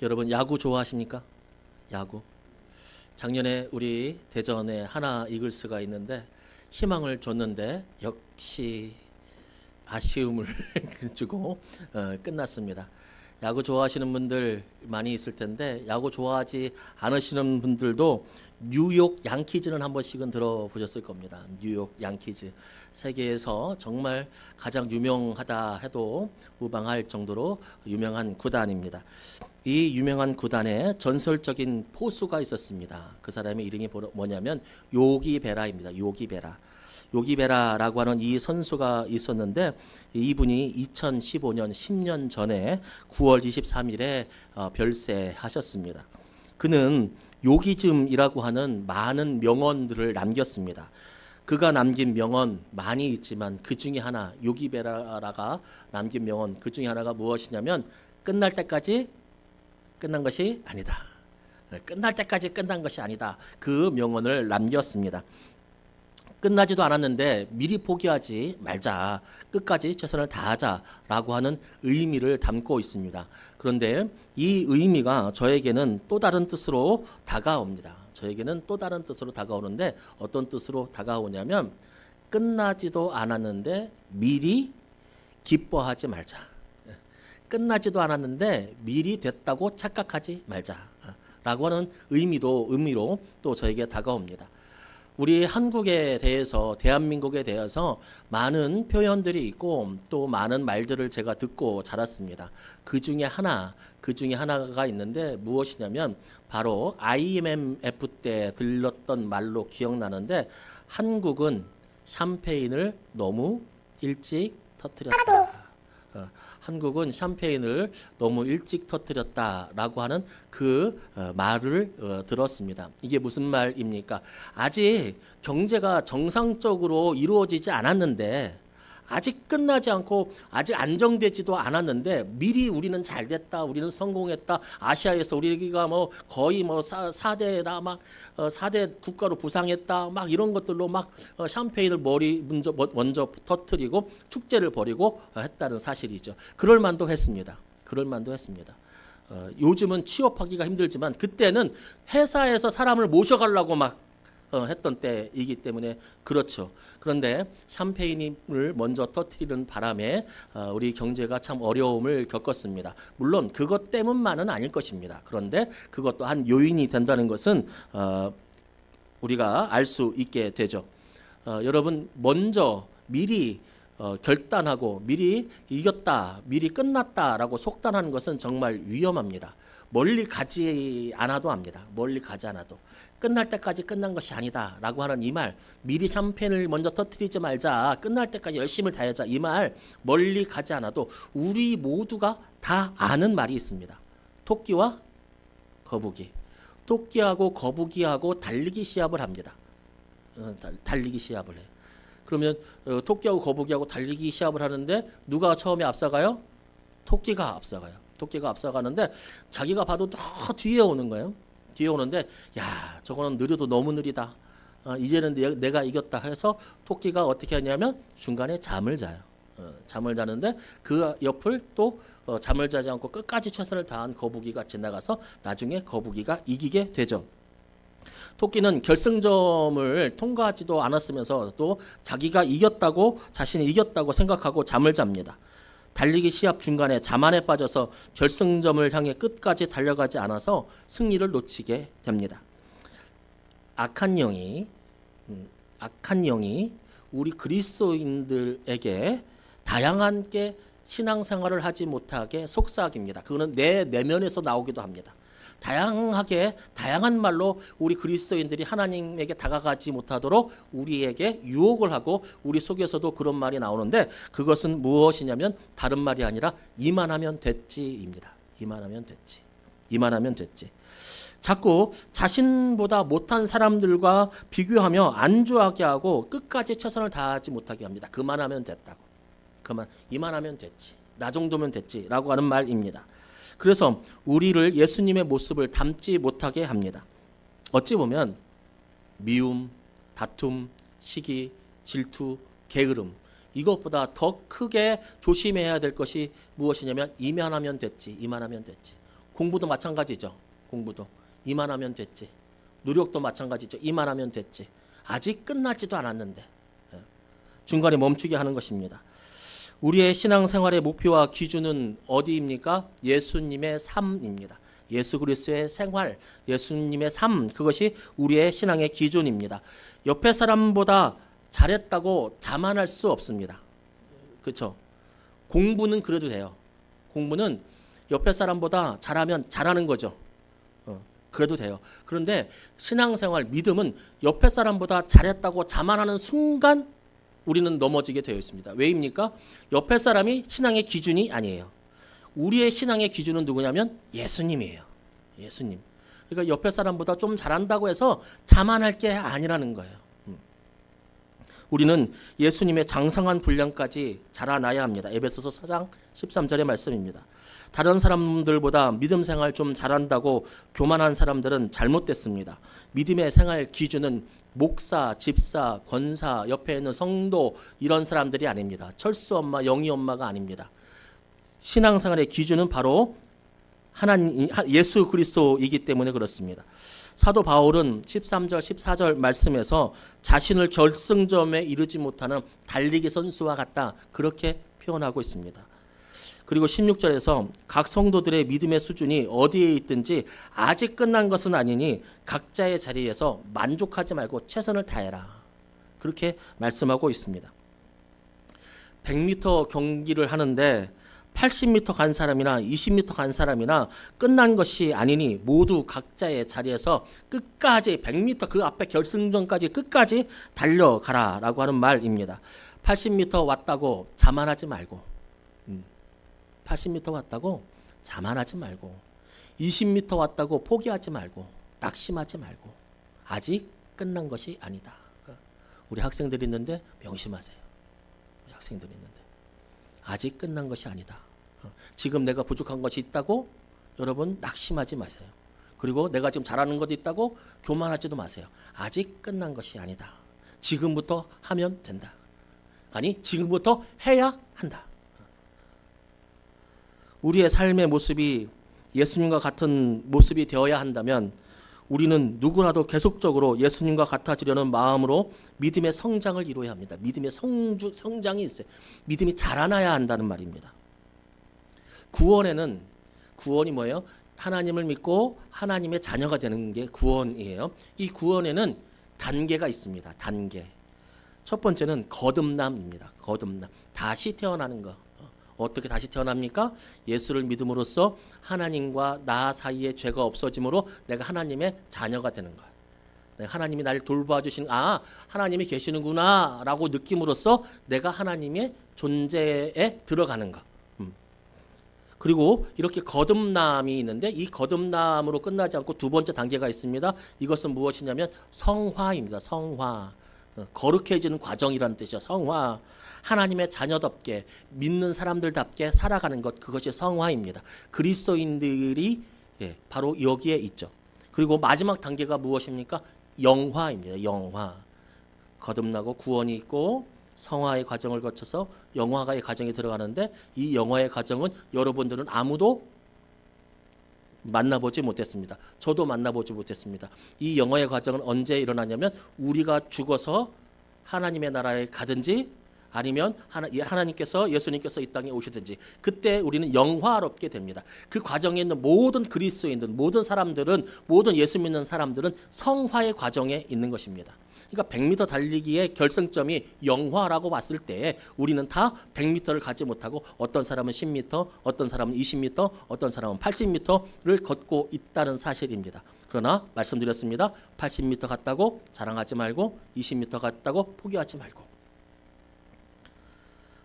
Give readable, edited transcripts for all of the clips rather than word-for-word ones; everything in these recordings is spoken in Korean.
여러분 야구 좋아하십니까? 야구. 작년에 우리 대전에 하나 이글스가 있는데 희망을 줬는데 역시 아쉬움을 주고 끝났습니다. 야구 좋아하시는 분들 많이 있을 텐데 야구 좋아하지 않으시는 분들도 뉴욕 양키즈는 한 번씩은 들어보셨을 겁니다. 뉴욕 양키즈. 세계에서 정말 가장 유명하다 해도 무방할 정도로 유명한 구단입니다. 이 유명한 구단에 전설적인 포수가 있었습니다. 그 사람의 이름이 뭐냐면 요기 베라입니다. 요기 베라. 요기 베라라고 하는 이 선수가 있었는데 이분이 2015년 10년 전에 9월 23일에 별세하셨습니다. 그는 요기즘이라고 하는 많은 명언들을 남겼습니다. 그가 남긴 명언 많이 있지만 그 중에 하나, 요기 베라가 남긴 명언 그 중에 하나가 무엇이냐면 끝날 때까지 끝난 것이 아니다. 끝날 때까지 끝난 것이 아니다. 그 명언을 남겼습니다. 끝나지도 않았는데 미리 포기하지 말자. 끝까지 최선을 다하자라고 하는 의미를 담고 있습니다. 그런데 이 의미가 저에게는 또 다른 뜻으로 다가옵니다. 저에게는 또 다른 뜻으로 다가오는데 어떤 뜻으로 다가오냐면 끝나지도 않았는데 미리 기뻐하지 말자. 끝나지도 않았는데 미리 됐다고 착각하지 말자라고 하는 의미로 또 저에게 다가옵니다. 우리 한국에 대해서 대한민국에 대해서 많은 표현들이 있고 또 많은 말들을 제가 듣고 자랐습니다. 그 중에 하나가 있는데 무엇이냐면 바로 IMF 때 들렸던 말로 기억나는데 한국은 샴페인을 너무 일찍 터뜨렸다. 한국은 샴페인을 너무 일찍 터뜨렸다라고 하는 그 말을 들었습니다. 이게 무슨 말입니까? 아직 경제가 정상적으로 이루어지지 않았는데 아직 끝나지 않고 아직 안정되지도 않았는데 미리 우리는 잘 됐다, 우리는 성공했다, 아시아에서 우리가 뭐 거의 뭐 4대다 막 4대 국가로 부상했다 막 이런 것들로 막 샴페인을 먼저 터뜨리고 축제를 벌이고 했다는 사실이죠. 그럴 만도 했습니다. 요즘은 취업하기가 힘들지만 그때는 회사에서 사람을 모셔가려고 막 했던 때이기 때문에 그렇죠. 그런데 샴페인을 먼저 터뜨리는 바람에 우리 경제가 참 어려움을 겪었습니다. 물론 그것 때문만은 아닐 것입니다. 그런데 그것도 한 요인이 된다는 것은 우리가 알 수 있게 되죠. 여러분 먼저 미리 결단하고 미리 이겼다, 미리 끝났다라고 속단하는 것은 정말 위험합니다. 멀리 가지 않아도 합니다. 멀리 가지 않아도. 끝날 때까지 끝난 것이 아니다 라고 하는 이 말, 미리 샴페인을 먼저 터뜨리지 말자, 끝날 때까지 열심히 다하자, 이 말 멀리 가지 않아도 우리 모두가 다 아는 말이 있습니다. 토끼와 거북이. 토끼하고 거북이하고 달리기 시합을 합니다. 달리기 시합을 해요. 그러면 토끼하고 거북이하고 달리기 시합을 하는데 누가 처음에 앞서가요? 토끼가 앞서가요. 토끼가 앞서가는데 자기가 봐도 더 뒤에 오는 거예요. 뒤에 오는데 야 저거는 느려도 너무 느리다. 이제는 내가 이겼다 해서 토끼가 어떻게 하냐면 중간에 잠을 자요. 잠을 자는데 그 옆을 또 잠을 자지 않고 끝까지 최선을 다한 거북이가 지나가서 나중에 거북이가 이기게 되죠. 토끼는 결승점을 통과하지도 않았으면서 또 자신이 이겼다고 생각하고 잠을 잡니다. 달리기 시합 중간에 자만에 빠져서 결승점을 향해 끝까지 달려가지 않아서 승리를 놓치게 됩니다. 악한 영이 우리 그리스도인들에게 다양한 게 신앙생활을 하지 못하게 속삭입니다. 그거는 내 내면에서 나오기도 합니다. 다양한 말로 우리 그리스도인들이 하나님에게 다가가지 못하도록 우리에게 유혹을 하고 우리 속에서도 그런 말이 나오는데 그것은 무엇이냐면 다른 말이 아니라 이만하면 됐지입니다. 이만하면 됐지. 자꾸 자신보다 못한 사람들과 비교하며 안주하게 하고 끝까지 최선을 다하지 못하게 합니다. 그만하면 됐다고. 이만하면 됐지. 나 정도면 됐지라고 하는 말입니다. 그래서 우리를 예수님의 모습을 닮지 못하게 합니다. 어찌 보면 미움, 다툼, 시기, 질투, 게으름 이것보다 더 크게 조심해야 될 것이 무엇이냐면 이만하면 됐지. 공부도 마찬가지죠. 공부도 이만하면 됐지. 노력도 마찬가지죠. 이만하면 됐지. 아직 끝나지도 않았는데 중간에 멈추게 하는 것입니다. 우리의 신앙생활의 목표와 기준은 어디입니까? 예수님의 삶입니다. 예수 그리스도의 생활, 예수님의 삶, 그것이 우리의 신앙의 기준입니다. 옆에 사람보다 잘했다고 자만할 수 없습니다. 그렇죠? 공부는 그래도 돼요. 공부는 옆에 사람보다 잘하면 잘하는 거죠. 그래도 돼요. 그런데 신앙생활, 믿음은 옆에 사람보다 잘했다고 자만하는 순간 우리는 넘어지게 되어 있습니다. 왜입니까? 옆에 사람이 신앙의 기준이 아니에요. 우리의 신앙의 기준은 누구냐면 예수님이에요. 예수님. 그러니까 옆에 사람보다 좀 잘한다고 해서 자만할 게 아니라는 거예요. 우리는 예수님의 장성한 분량까지 자라나야 합니다. 에베소서 4장 13절의 말씀입니다. 다른 사람들보다 믿음 생활 좀 잘한다고 교만한 사람들은 잘못됐습니다. 믿음의 생활 기준은 목사, 집사, 권사, 옆에 있는 성도 이런 사람들이 아닙니다. 철수 엄마, 영희 엄마가 아닙니다. 신앙생활의 기준은 바로 하나님, 예수 그리스도이기 때문에 그렇습니다. 사도 바울은 13절, 14절 말씀에서 자신을 결승점에 이르지 못하는 달리기 선수와 같다 그렇게 표현하고 있습니다. 그리고 16절에서 각 성도들의 믿음의 수준이 어디에 있든지 아직 끝난 것은 아니니 각자의 자리에서 만족하지 말고 최선을 다해라. 그렇게 말씀하고 있습니다. 100m 경기를 하는데 80m 간 사람이나 20m 간 사람이나 끝난 것이 아니니 모두 각자의 자리에서 끝까지 100m 그 앞에 결승전까지 끝까지 달려가라 라고 하는 말입니다. 80m 왔다고 자만하지 말고 80m 왔다고 자만하지 말고 20m 왔다고 포기하지 말고 낙심하지 말고 아직 끝난 것이 아니다. 우리 학생들이 있는데 명심하세요. 우리 학생들이 있는데 아직 끝난 것이 아니다. 지금 내가 부족한 것이 있다고 여러분 낙심하지 마세요. 그리고 내가 지금 잘하는 것이 있다고 교만하지도 마세요. 아직 끝난 것이 아니다. 지금부터 하면 된다. 아니 지금부터 해야 한다. 우리의 삶의 모습이 예수님과 같은 모습이 되어야 한다면 우리는 누구라도 계속적으로 예수님과 같아지려는 마음으로 믿음의 성장을 이루어야 합니다. 믿음의 성장이 있어요. 믿음이 자라나야 한다는 말입니다. 구원이 뭐예요? 하나님을 믿고 하나님의 자녀가 되는 게 구원이에요. 이 구원에는 단계가 있습니다. 단계. 첫 번째는 거듭남입니다. 거듭남. 다시 태어나는 거. 어떻게 다시 태어납니까? 예수를 믿음으로써 하나님과 나 사이에 죄가 없어짐으로 내가 하나님의 자녀가 되는 거예요. 하나님이 나를 돌봐주신 하나님이 계시는구나 라고 느낌으로써 내가 하나님의 존재에 들어가는 거. 그리고 이렇게 거듭남이 있는데 이 거듭남으로 끝나지 않고 두 번째 단계가 있습니다. 이것은 무엇이냐면 성화입니다. 성화. 거룩해지는 과정이라는 뜻이죠. 성화. 하나님의 자녀답게 믿는 사람들답게 살아가는 것, 그것이 성화입니다. 그리스도인들이 바로 여기에 있죠. 그리고 마지막 단계가 무엇입니까? 영화입니다. 영화. 거듭나고 구원이 있고 성화의 과정을 거쳐서 영화의 과정에 들어가는데 이 영화의 과정은 여러분들은 아무도 만나보지 못했습니다. 저도 만나보지 못했습니다. 이 영화의 과정은 언제 일어나냐면 우리가 죽어서 하나님의 나라에 가든지 아니면 하나님께서 예수님께서 이 땅에 오시든지 그때 우리는 영화롭게 됩니다. 그 과정에 있는 모든 그리스도인들, 모든 사람들은, 모든 예수 믿는 사람들은 성화의 과정에 있는 것입니다. 그러니까 100m 달리기의 결승점이 영화라고 봤을 때 우리는 다 100m를 가지 못하고 어떤 사람은 10m, 어떤 사람은 20m, 어떤 사람은 80m를 걷고 있다는 사실입니다. 그러나 말씀드렸습니다. 80m 갔다고 자랑하지 말고 20m 갔다고 포기하지 말고.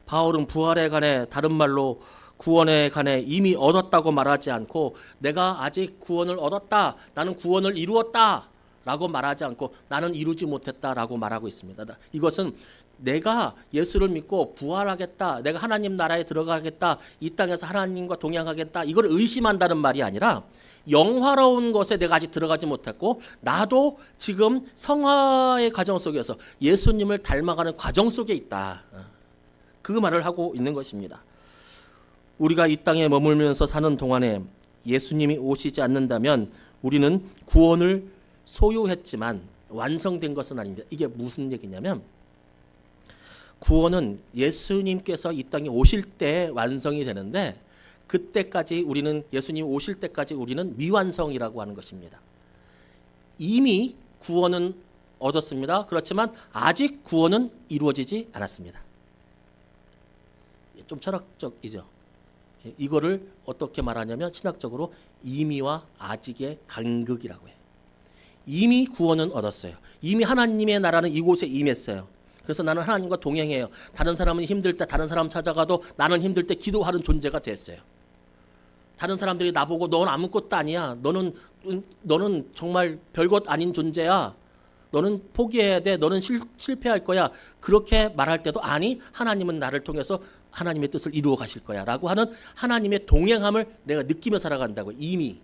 바울은 부활에 관해, 다른 말로 구원에 관해 이미 얻었다고 말하지 않고 내가 아직 구원을 얻었다, 나는 구원을 이루었다 라고 말하지 않고 나는 이루지 못했다 라고 말하고 있습니다. 이것은 내가 예수를 믿고 부활하겠다, 내가 하나님 나라에 들어가겠다, 이 땅에서 하나님과 동행하겠다, 이걸 의심한다는 말이 아니라 영화로운 것에 내가 아직 들어가지 못했고 나도 지금 성화의 과정 속에서 예수님을 닮아가는 과정 속에 있다. 그 말을 하고 있는 것입니다. 우리가 이 땅에 머물면서 사는 동안에 예수님이 오시지 않는다면 우리는 구원을 소유했지만 완성된 것은 아닙니다. 이게 무슨 얘기냐면 구원은 예수님께서 이 땅에 오실 때 완성이 되는데 그때까지 우리는 예수님 오실 때까지 우리는 미완성이라고 하는 것입니다. 이미 구원은 얻었습니다. 그렇지만 아직 구원은 이루어지지 않았습니다. 좀 철학적이죠. 이거를 어떻게 말하냐면 신학적으로 이미와 아직의 간극이라고 해요. 이미 구원은 얻었어요. 이미 하나님의 나라는 이곳에 임했어요. 그래서 나는 하나님과 동행해요. 다른 사람은 힘들 때 다른 사람 찾아가도 나는 힘들 때 기도하는 존재가 됐어요. 다른 사람들이 나보고 넌 아무것도 아니야. 너는 정말 별것 아닌 존재야. 너는 포기해야 돼. 너는 실패할 거야. 그렇게 말할 때도 아니, 하나님은 나를 통해서 하나님의 뜻을 이루어 가실 거야 라고 하는 하나님의 동행함을 내가 느끼며 살아간다고. 이미.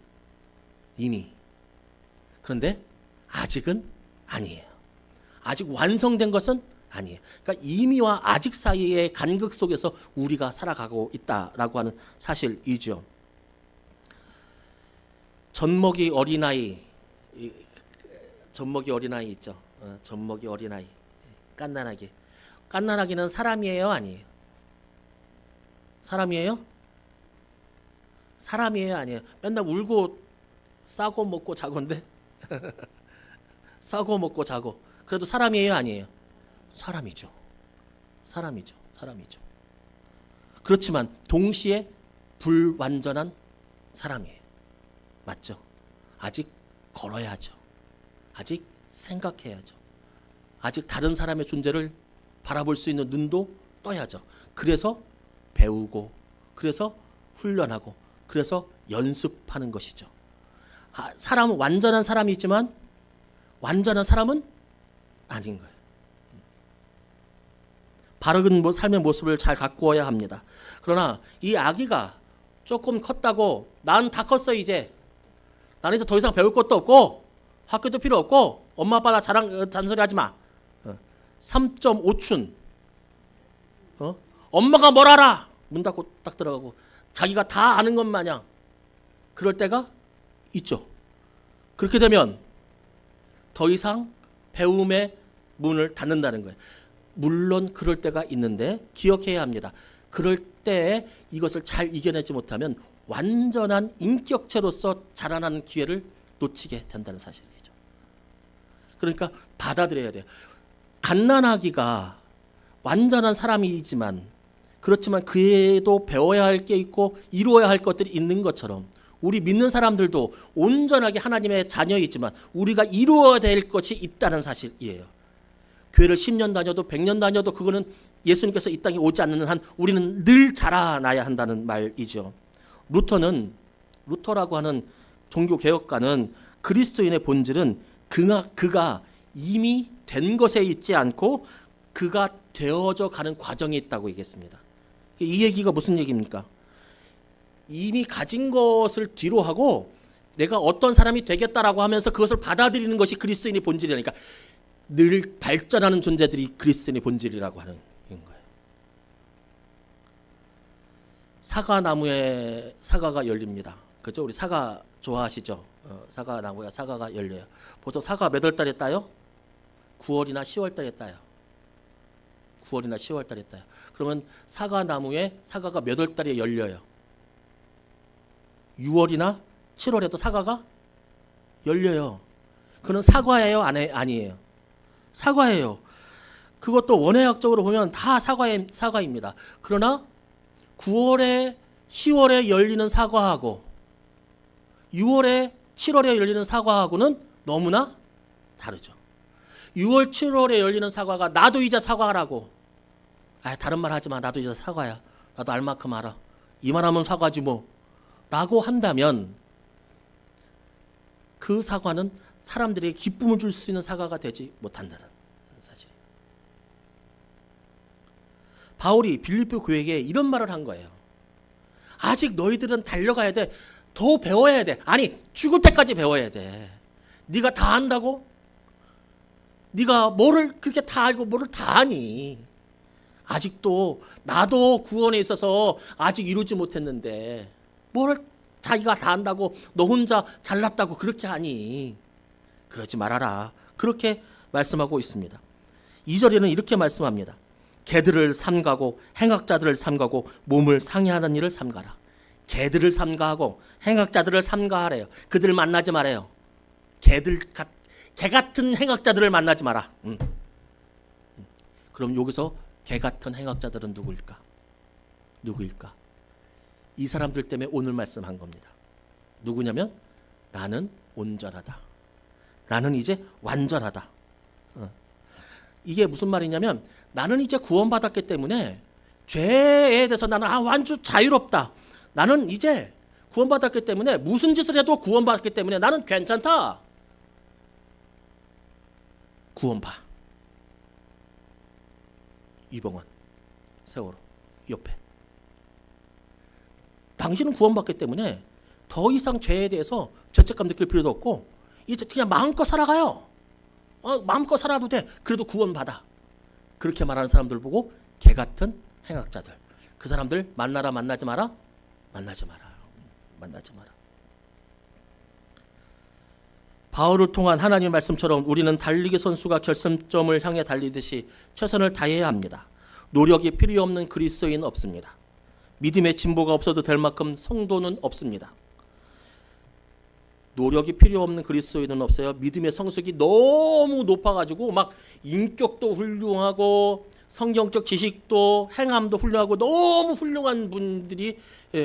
그런데 아직은 아니에요. 아직 완성된 것은 아니에요. 그러니까 이미와 아직 사이의 간극 속에서 우리가 살아가고 있다라고 하는 사실이죠. 젖먹이 어린아이 있죠. 젖먹이 어린아이. 깐난아기는 사람이에요, 아니에요? 사람이에요? 사람이에요, 아니에요? 맨날 울고 싸고 먹고 자건데 싸고 먹고 자고. 그래도 사람이에요, 아니에요? 사람이죠. 그렇지만 동시에 불완전한 사람이에요. 맞죠? 아직 걸어야죠. 아직 생각해야죠. 아직 다른 사람의 존재를 바라볼 수 있는 눈도 떠야죠. 그래서 배우고, 그래서 훈련하고, 그래서 연습하는 것이죠. 사람은 완전한 사람이 있지만 완전한 사람은 아닌 거예요. 바른 삶의 모습을 잘 가꾸어야 합니다. 그러나 이 아기가 조금 컸다고 난 다 컸어 이제. 나는 이제 더 이상 배울 것도 없고 학교도 필요 없고 엄마 아빠 나 잔소리 하지 마. 3.5춘. 엄마가 뭘 알아. 문 닫고 딱 들어가고 자기가 다 아는 것 마냥 그럴 때가 있죠. 그렇게 되면 더 이상 배움의 문을 닫는다는 거예요. 물론 그럴 때가 있는데 기억해야 합니다. 그럴 때 이것을 잘 이겨내지 못하면 완전한 인격체로서 자라나는 기회를 놓치게 된다는 사실이죠. 그러니까 받아들여야 돼요. 갓난아기가 완전한 사람이지만 그렇지만 그에도 배워야 할 게 있고 이루어야 할 것들이 있는 것처럼 우리 믿는 사람들도 온전하게 하나님의 자녀이지만 우리가 이루어야 될 것이 있다는 사실이에요. 교회를 10년 다녀도 100년 다녀도 그거는 예수님께서 이 땅에 오지 않는 한 우리는 늘 자라나야 한다는 말이죠. 루터라고 하는 종교개혁가는 그리스도인의 본질은 그가 이미 된 것에 있지 않고 그가 되어져 가는 과정에 있다고 얘기했습니다. 이 얘기가 무슨 얘기입니까? 이미 가진 것을 뒤로 하고 내가 어떤 사람이 되겠다라고 하면서 그것을 받아들이는 것이 그리스도인의 본질이라니까. 늘 발전하는 존재들이 그리스도인의 본질이라고 하는 거예요. 사과나무에 사과가 열립니다. 그죠? 우리 사과 좋아하시죠? 사과나무에 사과가 열려요. 보통 사과 몇 월 달에 따요? 9월이나 10월 달에 따요. 9월이나 10월 달에 따요. 그러면 사과나무에 사과가 몇 월 달에 열려요? 6월이나 7월에도 사과가 열려요. 그는 사과예요? 아니에요? 사과예요. 그것도 원예학적으로 보면 다 사과입니다. 그러나 9월에 10월에 열리는 사과하고 6월에 7월에 열리는 사과하고는 너무나 다르죠. 6월 7월에 열리는 사과가 나도 이제 사과라고. 다른 말 하지 마. 나도 이제 사과야. 나도 알 만큼 알아. 이만하면 사과지 뭐. 라고 한다면 그 사과는 사람들에게 기쁨을 줄 수 있는 사과가 되지 못한다는 사실이에요. 바울이 빌립보 교회에게 이런 말을 한 거예요. 아직 너희들은 달려가야 돼. 더 배워야 돼. 아니 죽을 때까지 배워야 돼. 네가 다 안다고? 네가 뭐를 그렇게 다 알고 뭐를 다 아니? 아직도 나도 구원에 있어서 아직 이루지 못했는데 뭐를 자기가 다 한다고 너 혼자 잘났다고 그렇게 하니? 그러지 말아라. 그렇게 말씀하고 있습니다. 2절에는 이렇게 말씀합니다. 개들을 삼가고 행악자들을 삼가고 몸을 상해하는 일을 삼가라. 개들을 삼가하고 행악자들을 삼가하래요. 그들 만나지 말아요. 개 같은 행악자들을 만나지 마라. 그럼 여기서 개 같은 행악자들은 누구일까? 이 사람들 때문에 오늘 말씀한 겁니다. 누구냐면 나는 온전하다. 나는 이제 완전하다. 이게 무슨 말이냐면 나는 이제 구원받았기 때문에 죄에 대해서 나는 완전 자유롭다. 나는 이제 구원받았기 때문에 무슨 짓을 해도 구원받았기 때문에 나는 괜찮다. 구원파. 이병헌, 세월호 옆에. 당신은 구원받기 때문에 더 이상 죄에 대해서 죄책감 느낄 필요도 없고 이제 그냥 마음껏 살아가요. 마음껏 살아도 돼. 그래도 구원받아. 그렇게 말하는 사람들 보고 개 같은 행악자들. 그 사람들 만나라 만나지 마라? 만나지 마라. 만나지 마라. 바울을 통한 하나님의 말씀처럼 우리는 달리기 선수가 결승점을 향해 달리듯이 최선을 다해야 합니다. 노력이 필요 없는 그리스도인은 없습니다. 믿음의 진보가 없어도 될 만큼 성도는 없습니다. 노력이 필요 없는 그리스도인은 없어요. 믿음의 성숙이 너무 높아가지고 막 인격도 훌륭하고 성경적 지식도 행함도 훌륭하고 너무 훌륭한 분들이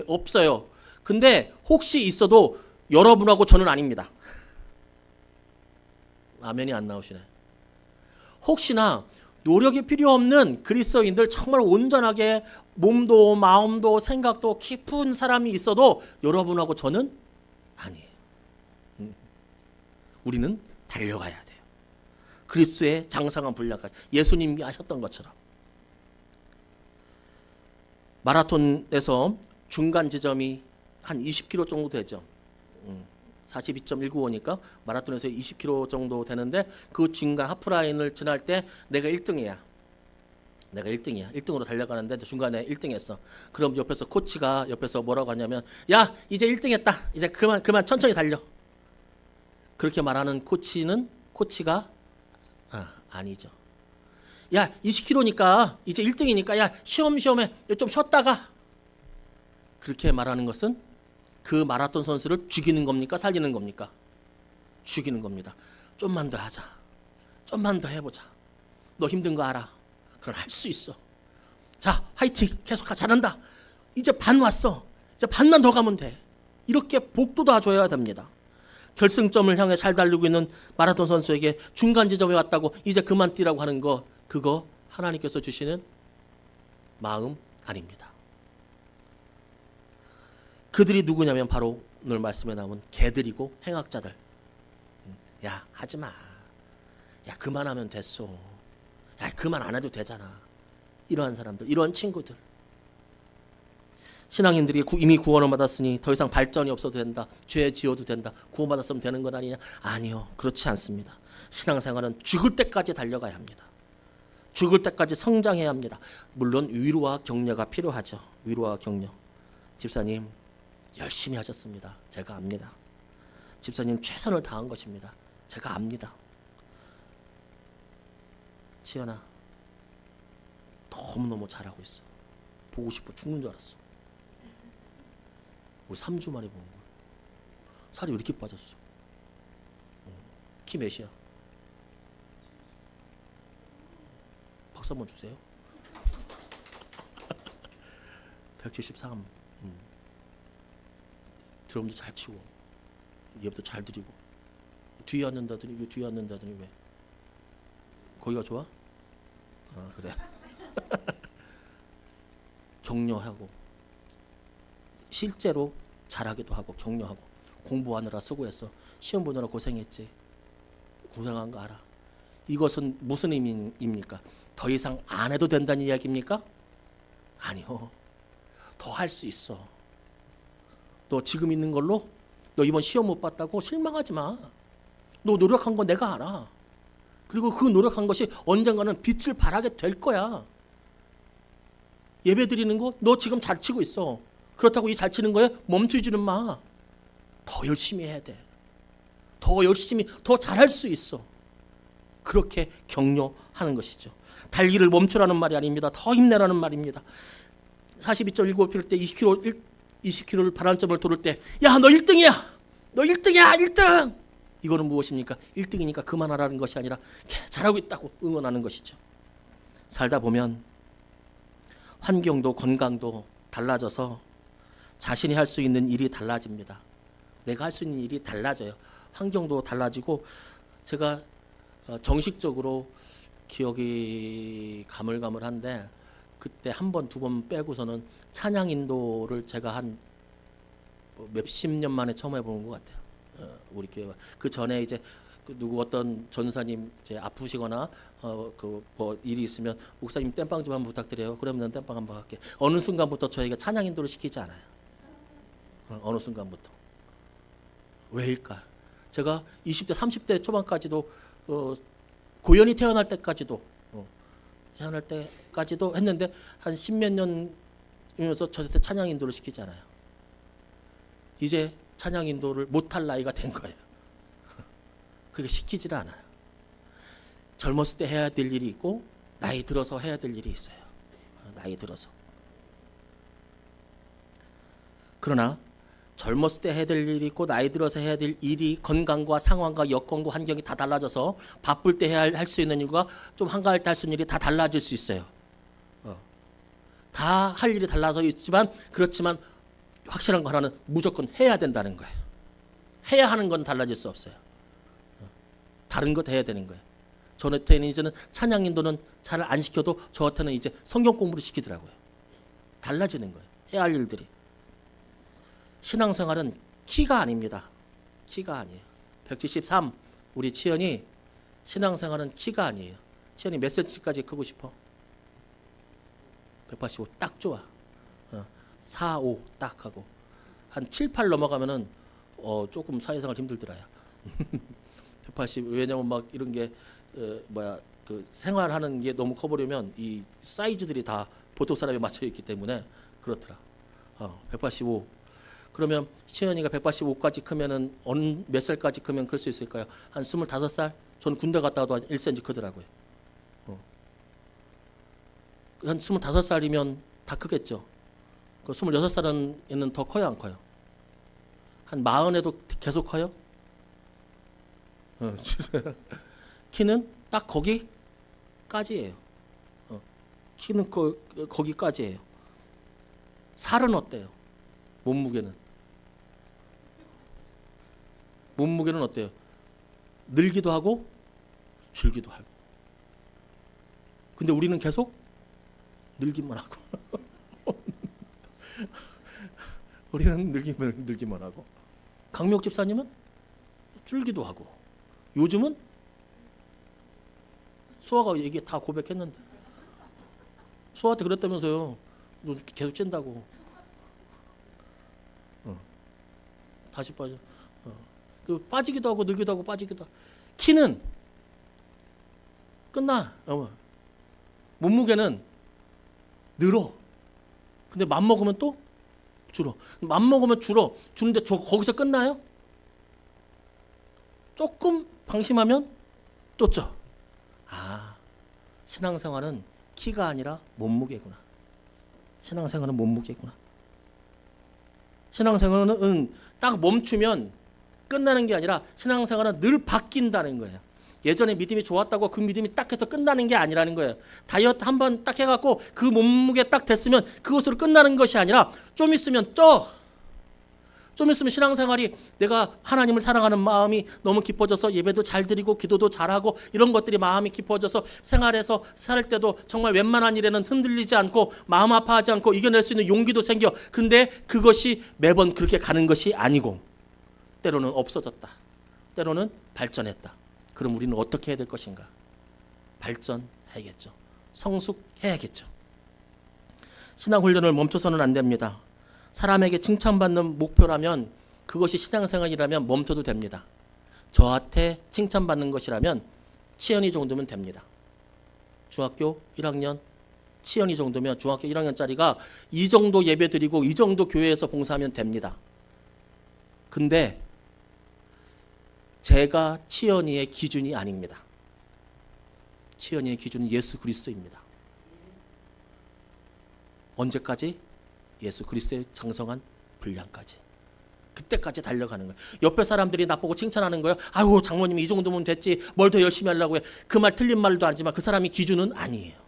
없어요. 근데 혹시 있어도 여러분하고 저는 아닙니다. 아멘이 안 나오시네. 혹시나 노력이 필요 없는 그리스도인들 정말 온전하게 몸도 마음도 생각도 깊은 사람이 있어도 여러분하고 저는 아니에요. 우리는 달려가야 돼요. 그리스도의 장성한 분량까지 예수님이 하셨던 것처럼. 마라톤에서 중간 지점이 한 20km 정도 되죠. 42.195니까 마라톤에서 20km 정도 되는데 그 중간 하프라인을 지날 때 내가 1등이야. 내가 1등이야. 1등으로 달려가는데 중간에 1등했어. 그럼 옆에서 코치가 옆에서 뭐라고 하냐면 야 이제 1등했다. 이제 그만 천천히 달려. 그렇게 말하는 코치가 아니죠. 야 20km니까 이제 1등이니까 야 쉬엄쉬엄해. 좀 쉬었다가. 그렇게 말하는 것은 그 마라톤 선수를 죽이는 겁니까? 살리는 겁니까? 죽이는 겁니다. 좀만 더 하자. 좀만 더 해보자. 너 힘든 거 알아. 그럼 할 수 있어. 자 화이팅. 계속 잘한다. 이제 반 왔어. 이제 반만 더 가면 돼. 이렇게 복도도 줘야 됩니다. 결승점을 향해 잘 달리고 있는 마라톤 선수에게 중간 지점에 왔다고 이제 그만 뛰라고 하는 거 그거 하나님께서 주시는 마음 아닙니다. 그들이 누구냐면 바로 오늘 말씀에 나온 개들이고 행악자들. 야 하지마. 야 그만하면 됐어. 야 그만 안 해도 되잖아. 이러한 사람들, 이러한 친구들. 신앙인들이 이미 구원을 받았으니 더 이상 발전이 없어도 된다. 죄 지어도 된다. 구원받았으면 되는 건 아니냐? 아니요. 그렇지 않습니다. 신앙생활은 죽을 때까지 달려가야 합니다. 죽을 때까지 성장해야 합니다. 물론 위로와 격려가 필요하죠. 위로와 격려. 집사님 열심히 하셨습니다. 제가 압니다. 집사님 최선을 다한 것입니다. 제가 압니다. 지연아 너무너무 잘하고 있어. 보고 싶어 죽는 줄 알았어. 우리 3주 만에 보는 거야. 살이 왜 이렇게 빠졌어? 키 몇이야? 박수 한번 주세요. 173. 드럼도 잘 치고 예배도 잘 드리고 뒤에 앉는다더니 왜? 거기가 좋아? 아 그래. 격려하고 실제로 잘하기도 하고 격려하고 공부하느라 수고했어. 시험 보느라 고생했지. 고생한 거 알아. 이것은 무슨 의미입니까? 더 이상 안 해도 된다는 이야기입니까? 아니요. 더 할 수 있어. 너 지금 있는 걸로 너 이번 시험 못 봤다고 실망하지 마. 너 노력한 거 내가 알아. 그리고 그 노력한 것이 언젠가는 빛을 발하게 될 거야. 예배 드리는 거 너 지금 잘 치고 있어. 그렇다고 이 잘 치는 거에 멈추지는 마. 더 열심히 해야 돼. 더 열심히, 더 잘할 수 있어. 그렇게 격려하는 것이죠. 달기를 멈추라는 말이 아닙니다. 더 힘내라는 말입니다. 42.19km 때 20km를 반환점을 돌을 때, 야, 너 1등이야! 너 1등이야! 1등! 이거는 무엇입니까? 1등이니까 그만하라는 것이 아니라 잘하고 있다고 응원하는 것이죠. 살다 보면 환경도 건강도 달라져서 자신이 할 수 있는 일이 달라집니다. 내가 할 수 있는 일이 달라져요. 환경도 달라지고, 제가 정식적으로 기억이 가물가물한데 그때 한 번, 두 번 빼고서는 찬양 인도를 제가 한 몇십 년 만에 처음 해보는 것 같아요. 우리 교회가. 그 전에 이제 누구 어떤 전사님 이제 아프시거나 뭐 일이 있으면 목사님 땜빵 좀 한번 부탁드려요. 그러면 땜빵 한번 할게. 어느 순간부터 저희가 찬양 인도를 시키지 않아요. 어느 순간부터. 왜일까? 제가 20대, 30대 초반까지도 고연이 태어날 때까지도 했는데 한 10몇 년이면서 저한테 찬양 인도를 시키지 않아요. 이제 찬양 인도를 못할 나이가 된 거예요. 그게 시키지를 않아요. 젊었을 때 해야 될 일이 있고 나이 들어서 해야 될 일이 있어요. 나이 들어서. 그러나 젊었을 때 해야 될 일이 있고 나이 들어서 해야 될 일이 건강과 상황과 여건과 환경이 다 달라져서 바쁠 때 할 수 있는 일과 좀 한가할 때 할 수 있는 일이 다 달라질 수 있어요. 다 할 일이 달라서 있지만, 그렇지만 확실한 거 하나는 무조건 해야 된다는 거예요. 해야 하는 건 달라질 수 없어요. 다른 것 해야 되는 거예요. 저한테는 이제는 찬양 인도는 잘 안 시켜도 저한테는 이제 성경 공부를 시키더라고요. 달라지는 거예요. 해야 할 일들이. 신앙생활은 키가 아닙니다. 키가 아니에요. 173 우리 치연이 신앙생활은 키가 아니에요. 치연이 몇 cm까지 크고 싶어? 185 딱 좋아. 4, 5 딱 하고 한 7, 8 넘어가면은 조금 사회생활 힘들더라요. 180 왜냐면 막 이런 게 그 생활하는 게 너무 커버리면 이 사이즈들이 다 보통 사람에 맞춰 있기 때문에 그렇더라. 185 그러면 시연이가 185까지 크면은 몇 살까지 크면 클 수 있을까요? 한 25살? 전 군대 갔다 와도 한 1cm 크더라고요. 한 25살이면 다 크겠죠. 그 26살은 더 커요, 안 커요? 한 40에도 계속 커요? 키는 딱 거기까지예요. 키는 거기까지예요. 살은 어때요? 몸무게는 어때요? 늘기도 하고 줄기도 하고. 근데 우리는 계속 늘기만 하고. 우리는 늘기만 하고. 강미옥 집사님은 줄기도 하고. 요즘은 수아가 얘기 다 고백했는데. 수아한테 그랬다면서요. 너 계속 찐다고. 다시 빠져. 그 빠지기도 하고 늘기도 하고 빠지기도 하고. 키는 끝나. 몸무게는 늘어. 근데 맘먹으면 또 줄어. 맘먹으면 줄어. 주는데 거기서 끝나요? 조금 방심하면 또 쪄. 신앙생활은 키가 아니라 몸무게구나. 신앙생활은 몸무게구나. 신앙생활은 딱 멈추면 끝나는 게 아니라 신앙생활은 늘 바뀐다는 거예요. 예전에 믿음이 좋았다고 그 믿음이 딱 해서 끝나는 게 아니라는 거예요. 다이어트 한번 딱 해갖고 그 몸무게 딱 됐으면 그것으로 끝나는 것이 아니라 좀 있으면 쪄. 좀 있으면 신앙생활이 내가 하나님을 사랑하는 마음이 너무 깊어져서 예배도 잘 드리고 기도도 잘하고 이런 것들이 마음이 깊어져서 생활에서 살 때도 정말 웬만한 일에는 흔들리지 않고 마음 아파하지 않고 이겨낼 수 있는 용기도 생겨. 근데 그것이 매번 그렇게 가는 것이 아니고 때로는 없어졌다. 때로는 발전했다. 그럼 우리는 어떻게 해야 될 것인가? 발전해야겠죠. 성숙해야겠죠. 신앙훈련을 멈춰서는 안 됩니다. 사람에게 칭찬받는 목표라면 그것이 신앙생활이라면 멈춰도 됩니다. 저한테 칭찬받는 것이라면 치연이 정도면 됩니다. 중학교 1학년 치연이 정도면 중학교 1학년짜리가 이 정도 예배 드리고 이 정도 교회에서 봉사하면 됩니다. 근데 제가 치연이의 기준이 아닙니다. 치연이의 기준은 예수 그리스도입니다. 언제까지? 예수 그리스도의 장성한 분량까지. 그때까지 달려가는 거예요. 옆에 사람들이 나보고 칭찬하는 거예요. 아유, 장모님이 이 정도면 됐지, 뭘 더 열심히 하려고 해. 그 말 틀린 말도 아니지만 그 사람이 기준은 아니에요.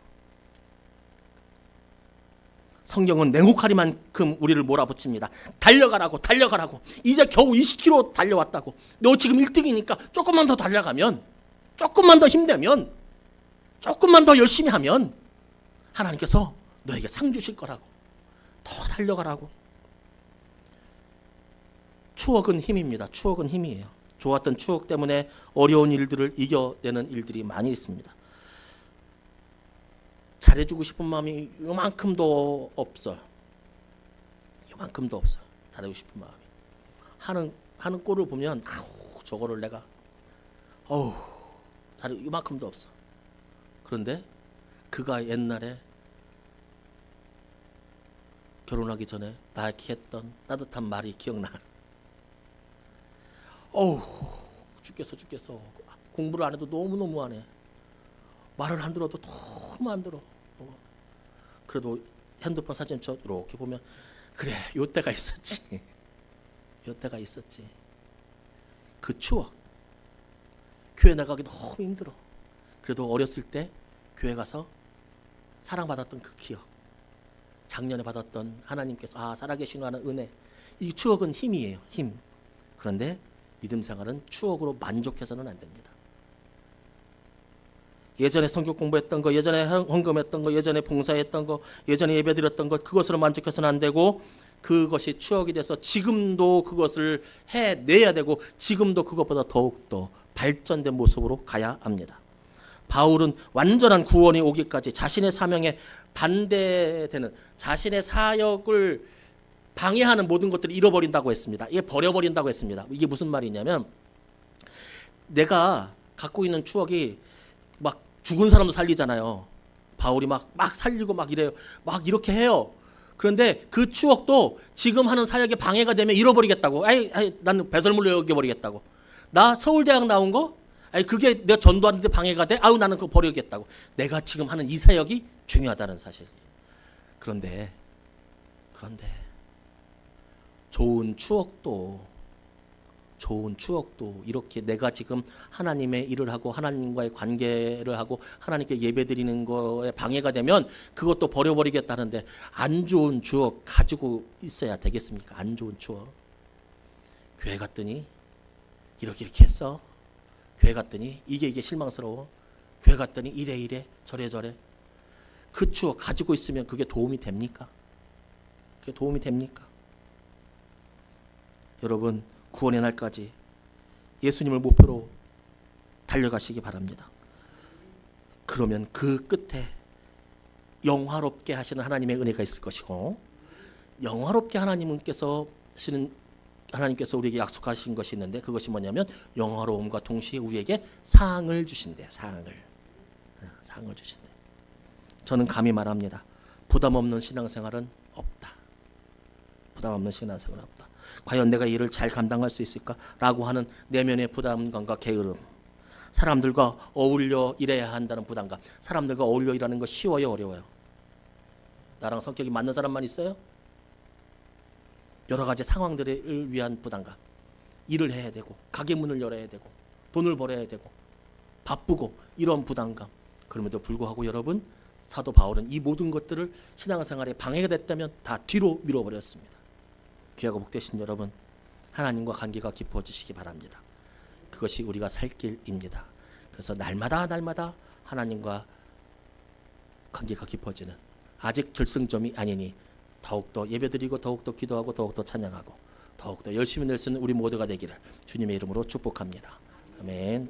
성경은 냉혹하리만큼 우리를 몰아붙입니다. 달려가라고, 달려가라고. 이제 겨우 20km 달려왔다고. 너 지금 1등이니까 조금만 더 달려가면, 조금만 더 힘내면, 조금만 더 열심히 하면 하나님께서 너에게 상 주실 거라고. 더 달려가라고. 추억은 힘입니다. 추억은 힘이에요. 좋았던 추억 때문에 어려운 일들을 이겨내는 일들이 많이 있습니다. 잘해주고 싶은 마음이 요만큼도 없어요. 요만큼도 없어요. 잘해주고 싶은 마음이. 하는 꼴을 보면 아우, 저거를 내가 잘해, 요만큼도 없어. 그런데 그가 옛날에 결혼하기 전에 나에게 했던 따뜻한 말이 기억나. 죽겠어. 공부를 안 해도 너무너무 안 해. 말을 안 들어도 너무 안 들어. 그래도 핸드폰 사진첩 이렇게 보면 그래, 요때가 있었지. 요때가 있었지. 그 추억. 교회 나가기 너무 힘들어. 그래도 어렸을 때 교회 가서 사랑받았던 그 기억. 작년에 받았던 하나님께서 살아계시는 은혜. 이 추억은 힘이에요. 힘. 그런데 믿음 생활은 추억으로 만족해서는 안 됩니다. 예전에 성경 공부했던 거, 예전에 헌금했던 거, 예전에 봉사했던 거, 예전에 예배드렸던 것, 그것으로 만족해서는 안 되고 그것이 추억이 돼서 지금도 그것을 해내야 되고 지금도 그것보다 더욱더 발전된 모습으로 가야 합니다. 바울은 완전한 구원이 오기까지 자신의 사명에 반대되는, 자신의 사역을 방해하는 모든 것들을 잃어버린다고 했습니다. 이게 버려버린다고 했습니다. 이게 무슨 말이냐면 내가 갖고 있는 추억이 막 죽은 사람도 살리잖아요. 바울이 막 살리고 막 이래요. 막 이렇게 해요. 그런데 그 추억도 지금 하는 사역에 방해가 되면 잃어버리겠다고. 나는 배설물로 여겨버리겠다고. 나 서울대학 나온 거? 그게 내가 전도하는데 방해가 돼? 나는 그거 버리겠다고. 내가 지금 하는 이 사역이 중요하다는 사실. 그런데 좋은 추억도 이렇게 내가 지금 하나님의 일을 하고 하나님과의 관계를 하고 하나님께 예배드리는 거에 방해가 되면 그것도 버려버리겠다는데 안 좋은 추억 가지고 있어야 되겠습니까? 안 좋은 추억. 교회 갔더니 이렇게 했어. 교회 갔더니 이게 실망스러워. 교회 갔더니 이래 저래. 그 추억 가지고 있으면 그게 도움이 됩니까? 그게 도움이 됩니까? 여러분, 구원의 날까지 예수님을 목표로 달려가시기 바랍니다. 그러면 그 끝에 영화롭게 하시는 하나님의 은혜가 있을 것이고, 영화롭게 하나님께서 우리에게 약속하신 것이 있는데, 그것이 뭐냐면 영화로움과 동시에 우리에게 상을 주신대요. 상을 주신대요. 저는 감히 말합니다. 부담 없는 신앙생활은 없다. 부담 없는 신앙생활은 없다. 과연 내가 이를 잘 감당할 수 있을까라고 하는 내면의 부담감과 게으름, 사람들과 어울려 일해야 한다는 부담감. 사람들과 어울려 일하는 거 쉬워요, 어려워요? 나랑 성격이 맞는 사람만 있어요? 여러 가지 상황들을 위한 부담감. 일을 해야 되고, 가게 문을 열어야 되고, 돈을 벌어야 되고, 바쁘고, 이런 부담감. 그럼에도 불구하고 여러분, 사도 바울은 이 모든 것들을 신앙생활에 방해가 됐다면 다 뒤로 밀어버렸습니다. 귀하고 복되신 여러분, 하나님과 관계가 깊어지시기 바랍니다. 그것이 우리가 살 길입니다. 그래서 날마다 하나님과 관계가 깊어지는, 아직 결승점이 아니니 더욱더 예배드리고 더욱더 기도하고 더욱더 찬양하고 더욱더 열심히 낼 수 있는 우리 모두가 되기를 주님의 이름으로 축복합니다. 아멘.